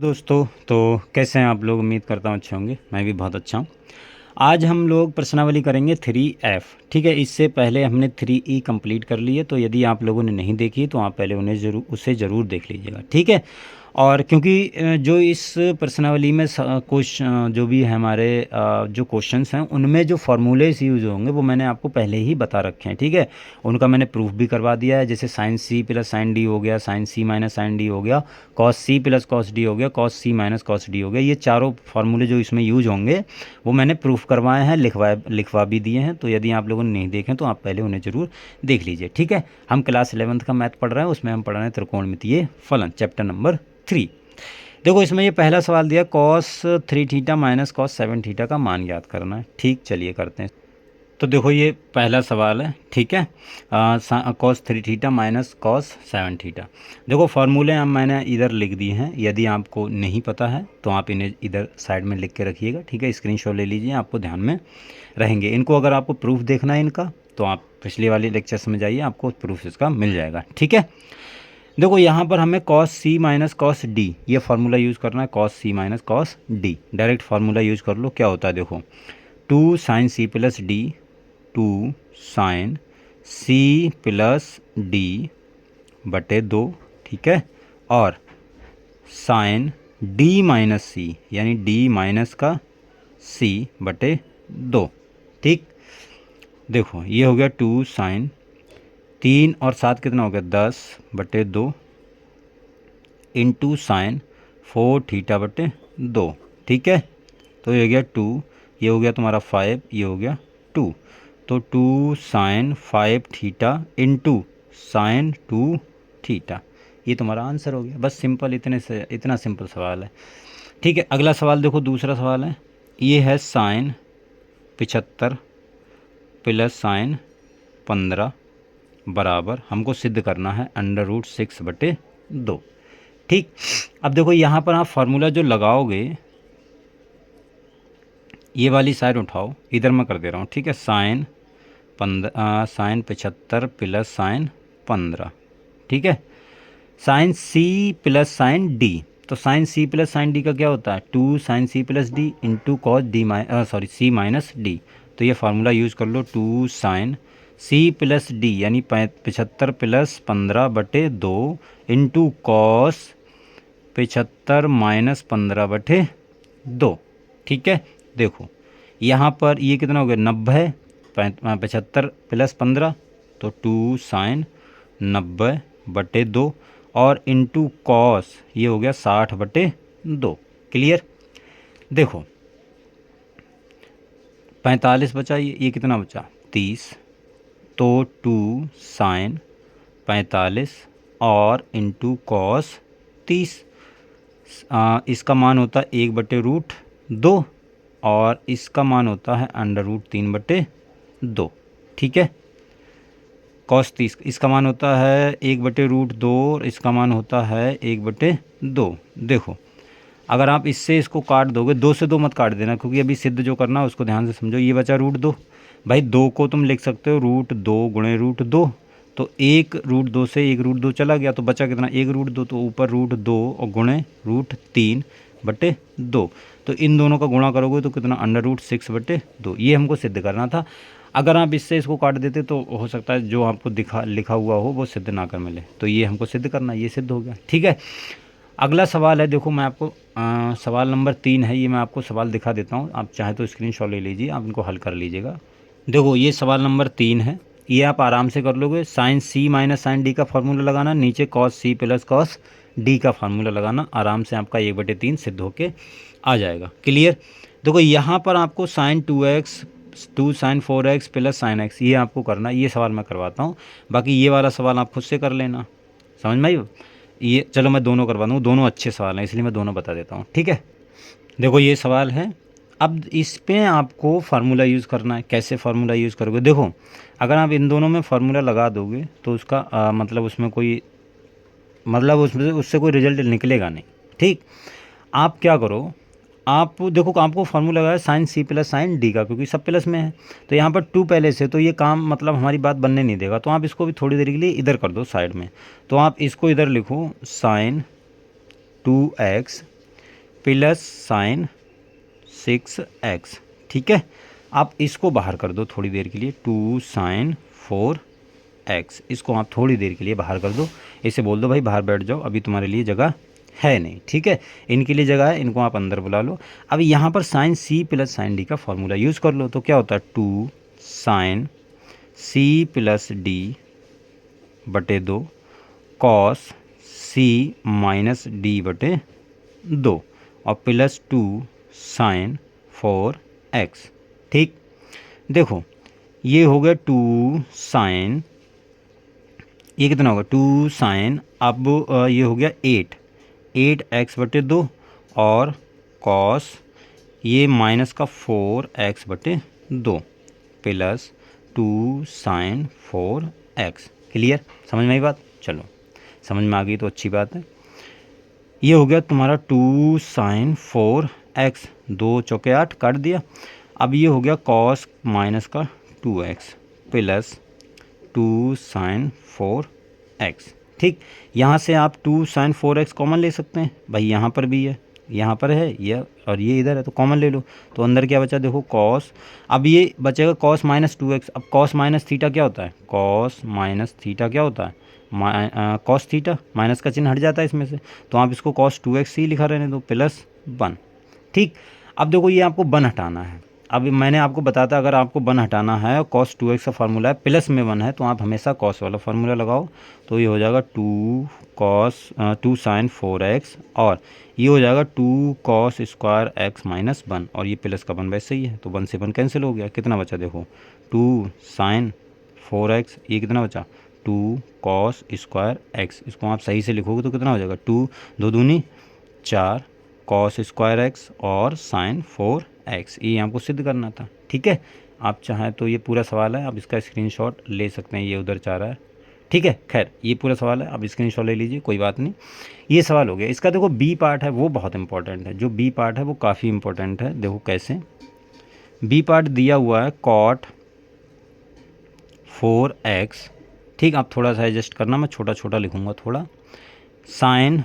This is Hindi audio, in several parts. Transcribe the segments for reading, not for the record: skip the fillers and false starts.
दोस्तों तो कैसे हैं आप लोग। उम्मीद करता हूँ अच्छे होंगे। मैं भी बहुत अच्छा हूँ। आज हम लोग प्रश्नावली करेंगे 3F। ठीक है, इससे पहले हमने 3E कंप्लीट कर लिए, तो यदि आप लोगों ने नहीं देखी तो आप पहले उसे ज़रूर देख लीजिएगा। ठीक है, और क्योंकि जो इस प्रश्नावली में कुछ जो भी है हमारे जो क्वेश्चंस हैं उनमें जो फार्मूलेस यूज़ होंगे वो मैंने आपको पहले ही बता रखे हैं। ठीक है, उनका मैंने प्रूफ भी करवा दिया है। जैसे sine C plus sine D हो गया, sine C minus sine D हो गया, cos C plus cos D हो गया, cos C minus cos D हो गया। ये चारों फार्मूले जो इसमें यूज होंगे वो मैंने प्रूफ करवाए हैं, लिखवा भी दिए हैं। तो यदि आप लोगों ने नहीं देखे तो आप पहले उन्हें ज़रूर देख लीजिए। ठीक है, हम क्लास 11th का मैथ पढ़ रहे हैं, उसमें हम पढ़ रहे हैं त्रिकोणमितीय फलन, चैप्टर नंबर 3। देखो इसमें ये पहला सवाल दिया, cos 3 theta minus cos 7 theta का मान ज्ञात करना है। ठीक, चलिए करते हैं। तो देखो ये पहला सवाल है। ठीक है, cos 3 theta minus cos 7 theta. देखो फार्मूले हम मैंने इधर लिख दिए हैं। यदि आपको नहीं पता है तो आप इन्हें इधर साइड में लिख के रखिएगा। ठीक है, स्क्रीनशॉट ले लीजिए, आपको ध्यान में रहेंगे। इनको अगर आपको प्रूफ देखना है इनका तो आप पिछले वाले लेक्चर्स में जाइए, आपको प्रूफ इसका मिल जाएगा। ठीक है, देखो यहाँ पर हमें cos C minus cos D ये फार्मूला यूज़ करना है। Cos C minus cos D direct formula use कर लो। क्या होता है देखो, 2 sine C plus D, 2 sine C plus D बटे 2। ठीक है, और साइन डी माइनस सी यानी डी माइनस का सी बटे 2। ठीक, देखो ये हो गया 2 साइन 3 और 7 कितना हो गया 10 बटे 2 इंटू साइन 4 थीटा बटे 2। ठीक है, तो ये हो गया 2, ये हो गया तुम्हारा 5, ये हो गया 2। तो 2 sine 5 theta into sine 2 theta, ये तुम्हारा आंसर हो गया। बस सिंपल, इतना सिंपल सवाल है। ठीक है, अगला सवाल देखो, दूसरा सवाल है। ये है साइन 75 प्लस साइन 15 बराबर, हमको सिद्ध करना है √6 बटे 2। ठीक, अब देखो यहाँ पर आप फार्मूला जो लगाओगे, ये वाली साइड उठाओ, इधर मैं कर दे रहा हूँ। ठीक है, साइन 75 प्लस साइन 15। ठीक है, sine C plus sine D, तो sine C plus sine D का क्या होता है 2 sine C plus D into cos D C minus D. तो ये फार्मूला यूज़ कर लो, 2 साइन सी प्लस डी यानी 75 प्लस 15 बटे 2 इंटू कॉस 75 माइनस 15 बटे 2। ठीक है, देखो यहाँ पर ये कितना हो गया 90, 75 प्लस 15 तो 2 साइन 90 बटे 2 और इंटू कॉस ये हो गया 60 बटे 2। क्लियर, देखो 45 बचा, ये कितना बचा 30, तो 2 साइन 45 और इंटू कॉस 30। इसका मान होता है 1/√2 और इसका मान होता है √3/2। ठीक है, कॉस 30 इसका मान होता है 1/√2 और इसका मान होता है 1/2। देखो अगर आप इससे इसको काट दोगे, 2 से 2 मत काट देना क्योंकि अभी सिद्ध जो करना है उसको ध्यान से समझो। ये बचा √2, भाई 2 को तुम लिख सकते हो √2 गुणे √2, तो 1√2 से 1√2 चला गया तो बचा कितना 1√2, तो ऊपर √2 और गुणे √3/2। तो इन दोनों का गुणा करोगे तो कितना √6/2। ये हमको सिद्ध करना था। अगर आप इससे इसको काट देते तो हो सकता है जो आपको लिखा हुआ हो वो सिद्ध ना कर मिले, तो ये हमको सिद्ध करना, ये सिद्ध हो गया। ठीक है, अगला सवाल है, देखो मैं आपको सवाल नंबर 3 है, ये मैं आपको सवाल दिखा देता हूँ। आप चाहे तो स्क्रीनशॉट ले लीजिए, आप इनको हल कर लीजिएगा। देखो ये सवाल नंबर 3 है, ये आप आराम से कर लोगे। Sine C minus sine D का फार्मूला लगाना, नीचे cos C plus cos D का फार्मूला लगाना, आराम से आपका 1/3 सिद्ध होके आ जाएगा। क्लियर, देखो यहाँ पर आपको sine 2x 2 sine 4x plus sine x ये आपको करना, ये सवाल मैं करवाता हूँ। बाकी ये वाला सवाल आप खुद से कर लेना, समझ में आई। ये चलो मैं दोनों करवा दूँ, दोनों अच्छे सवाल हैं इसलिए मैं दोनों बता देता हूँ। ठीक है, देखो ये सवाल है, अब इस पे आपको फार्मूला यूज़ करना है। कैसे फार्मूला यूज़ करोगे, देखो अगर आप इन दोनों में फार्मूला लगा दोगे तो उसका मतलब उसमें कोई उससे कोई रिजल्ट निकलेगा नहीं। ठीक, आप क्या करो, आप देखो आपको फार्मूला लगाया sine C plus sine D का, क्योंकि सब प्लस में है तो यहाँ पर 2 पहले से, तो ये काम मतलब हमारी बात बनने नहीं देगा। तो आप इसको भी थोड़ी देर के लिए इधर कर दो साइड में, तो आप इसको इधर लिखो sign 2x plus sign 6x। ठीक है, आप इसको बाहर कर दो थोड़ी देर के लिए, 2 साइन 4x, इसको आप थोड़ी देर के लिए बाहर कर दो। इसे बोल दो भाई बाहर बैठ जाओ, अभी तुम्हारे लिए जगह है नहीं। ठीक है, इनके लिए जगह है, इनको आप अंदर बुला लो। अब यहाँ पर sine C plus sine D का फॉर्मूला यूज़ कर लो, तो क्या होता है 2 साइन सी प्लस डी बटे 2 कॉस सी माइनस डी बटे 2 और प्लस 2 साइन 4x। ठीक, देखो ये हो गया 2 साइन, ये कितना होगा 2 साइन, अब ये हो गया 8x बटे 2 और कॉस ये माइनस का 4x बटे 2 प्लस 2 साइन 4x। क्लियर, समझ में आई बात? चलो समझ में आ गई तो अच्छी बात है। ये हो गया तुम्हारा 2 साइन 4x, 2 चौके 8 काट दिया। अब ये हो गया कॉस माइनस का 2x प्लस 2 साइन 4x। ठीक, यहाँ से आप 2 साइन 4x कॉमन ले सकते हैं भाई, यहाँ पर भी है, यहाँ पर है ये और ये इधर है, तो कॉमन ले लो। तो अंदर क्या बचा देखो कॉस, अब ये बचेगा कॉस माइनस 2x। अब कॉस माइनस थीटा क्या होता है, कॉस माइनस थीटा क्या होता है, कॉस थीटा, माइनस का चिन्ह हट जाता है इसमें से, तो आप इसको कॉस 2x ही लिखा रहने दो प्लस 1। ठीक, अब देखो ये आपको 1 हटाना है। अब मैंने आपको बताता अगर आपको 1 हटाना है, कॉस 2x का फार्मूला है, प्लस में 1 है, तो आप हमेशा कॉस वाला फार्मूला लगाओ। तो ये हो जाएगा 2 साइन 4x और ये हो जाएगा 2 कॉस स्क्वायर x माइनस 1 और ये प्लस का 1 वैसे ही है, तो 1 से 1 कैंसिल हो गया। कितना बचा देखो 2 साइन 4x, ये कितना बचा 2 कॉस स्क्वायर x। इसको आप सही से लिखोगे तो कितना हो जाएगा 2 2 दूनी 4 कॉस स्क्वायर एक्स और साइन 4x। ये हमको सिद्ध करना था। ठीक है, आप चाहें तो ये पूरा सवाल है, आप इसका स्क्रीनशॉट ले सकते हैं, ये उधर चाह रहा है। ठीक है, खैर ये पूरा सवाल है, आप स्क्रीनशॉट ले लीजिए, कोई बात नहीं। ये सवाल हो गया। इसका देखो बी पार्ट है वो बहुत इंपॉर्टेंट है, जो बी पार्ट है वो काफ़ी इंपॉर्टेंट है। देखो कैसे बी पार्ट दिया हुआ है, कॉट 4x। ठीक, आप थोड़ा सा एडजस्ट करना, मैं छोटा छोटा लिखूँगा थोड़ा, sign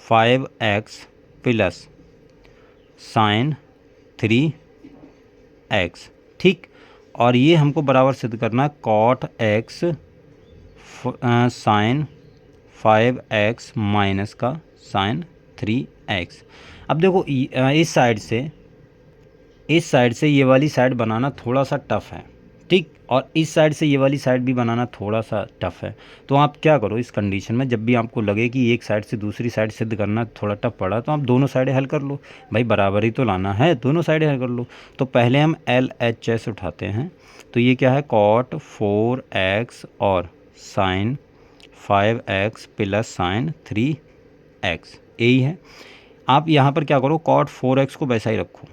5x plus sign 3x। ठीक, और ये हमको बराबर सिद्ध करना है cot x sine 5x minus का साइन 3x। अब देखो इस साइड से ये वाली साइड बनाना थोड़ा सा टफ है। ठीक, और इस साइड से ये वाली साइड भी बनाना थोड़ा सा टफ है। तो आप क्या करो इस कंडीशन में, जब भी आपको लगे कि एक साइड से दूसरी साइड सिद्ध करना थोड़ा टफ पड़ा, तो आप दोनों साइडें हल कर लो भाई, बराबर ही तो लाना है, दोनों साइडें हल कर लो। तो पहले हम LHS उठाते हैं, तो ये क्या है कॉट 4x और sign 5x plus sign 3x, यही है। आप यहाँ पर क्या करो कॉट 4x को वैसा ही रखो,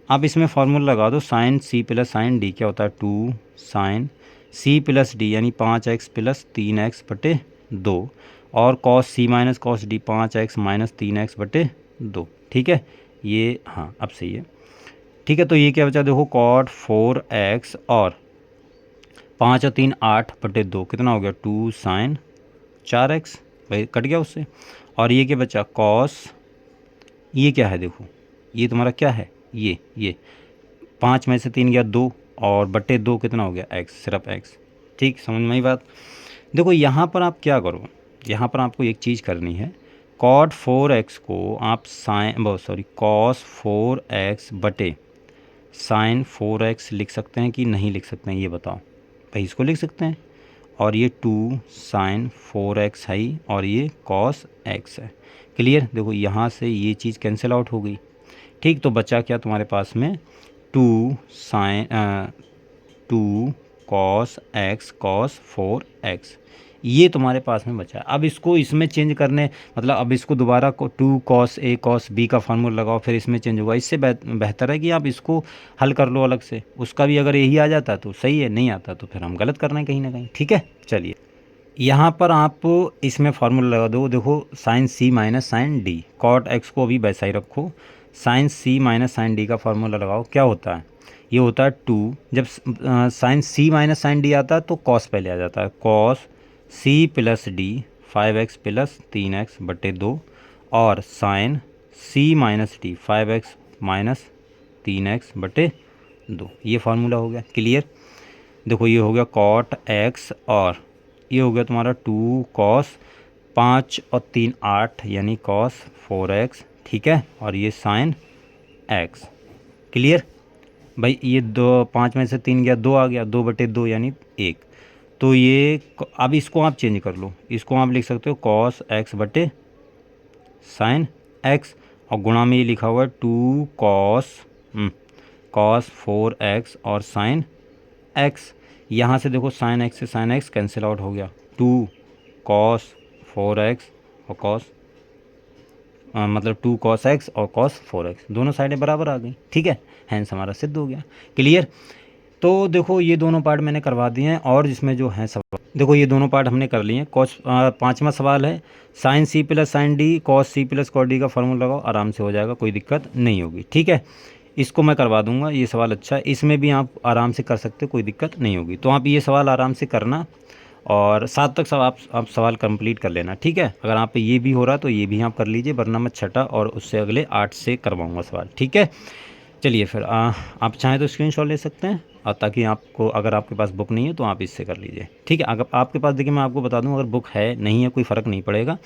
आप इसमें फार्मूला लगा दो, sine C plus sine D क्या होता है 2 साइन सी प्लस डी यानी 5x प्लस 3x बटे 2 और cos C minus cos D 5x minus 3x बटे 2। ठीक है, ये हाँ अब सही है। ठीक है, तो ये क्या बचा देखो कॉट 4x और 5 और 3 8 बटे 2 कितना हो गया 2 साइन 4x, भाई कट गया उससे। और ये क्या बचा कॉस, ये क्या है देखो ये तुम्हारा क्या है, ये 5 में से 3 गया 2 और बटे 2 कितना हो गया x, सिर्फ x। ठीक, समझ में आई बात? देखो यहाँ पर आप क्या करो, यहाँ पर आपको एक चीज़ करनी है, कॉट 4x को आप कॉस 4x बटे साइन 4x लिख सकते हैं कि नहीं लिख सकते हैं, ये बताओ भाई। इसको लिख सकते हैं, और ये 2 साइन 4x है और ये कॉस x है। क्लियर, देखो यहाँ से ये चीज़ कैंसिल आउट हो गई। ठीक, तो बचा क्या तुम्हारे पास में 2 कॉस x कॉस 4x, ये तुम्हारे पास में बचा है। अब इसको इसमें चेंज करने मतलब अब इसको दोबारा 2 कॉस a कॉस b का फार्मूला लगाओ, फिर इसमें चेंज होगा। इससे बेहतर है कि आप इसको हल कर लो अलग से, उसका भी अगर यही आ जाता तो सही है, नहीं आता तो फिर हम गलत कर रहे हैं कहीं ना कहीं। ठीक है, चलिए यहाँ पर आप इसमें फार्मूला लगा दो। देखो sine C minus sine D, cot x को अभी वैसा ही रखो, sine C minus sine D का फार्मूला लगाओ। क्या होता है, ये होता है 2, जब sine C minus sine D आता है तो कॉस पहले आ जाता है, cos C plus D 5x plus 3x बटे 2 और sine C minus D, 5x minus 3x बटे 2, ये फार्मूला हो गया। क्लियर। देखो ये हो गया कॉट x और ये हो गया तुम्हारा 2 कॉस 5 और 3 8 यानी कॉस 4x, ठीक है, और ये साइन x। क्लियर भाई। ये 5 में से 3 गया, 2 आ गया, 2 बटे 2 यानी 1। तो ये अब इसको आप चेंज कर लो, इसको आप लिख सकते हो कॉस x बटे साइन x, और गुणा में ये लिखा हुआ है 2 कॉस 4x और साइन x। यहाँ से देखो साइन x से साइन x कैंसिल आउट हो गया, 2 कॉस 4x और कॉस मतलब 2 कॉस x और कॉस 4x दोनों साइडें बराबर आ गई, ठीक है, हैंस हमारा सिद्ध हो गया। क्लियर। तो देखो ये दोनों पार्ट मैंने करवा दिए हैं, और जिसमें जो है सवाल, देखो ये दोनों पार्ट हमने कर लिए हैं। पाँचवा सवाल है sine C plus sine D cos C plus cos D का फॉर्मूला लगाओ, आराम से हो जाएगा, कोई दिक्कत नहीं होगी, ठीक है। इसको मैं करवा दूंगा, ये सवाल अच्छा है, इसमें भी आप आराम से कर सकते हो, कोई दिक्कत नहीं होगी। तो आप ये सवाल आराम से करना, और 7 तक सब आप सवाल कंप्लीट कर लेना, ठीक है। अगर आप पे ये भी हो रहा तो ये भी आप कर लीजिए, वरना मैं 6 और उससे अगले 8 से करवाऊँगा सवाल, ठीक है। चलिए फिर आप चाहें तो स्क्रीनशॉट ले सकते हैं, और ताकि आपको, अगर आपके पास बुक नहीं है तो आप इससे कर लीजिए, ठीक है। अगर आपके पास, देखिए मैं आपको बता दूं, अगर बुक है नहीं है कोई फ़र्क नहीं पड़ेगा,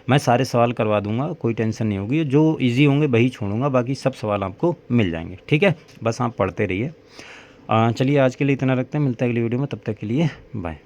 मैं सारे सवाल करवा दूंगा, कोई टेंशन नहीं होगी, जो इजी होंगे वही छोड़ूंगा, बाकी सब सवाल आपको मिल जाएंगे, ठीक है। बस आप पढ़ते रहिए। चलिए आज के लिए इतना रखते हैं, मिलते हैं अगली वीडियो में, तब तक के लिए बाय।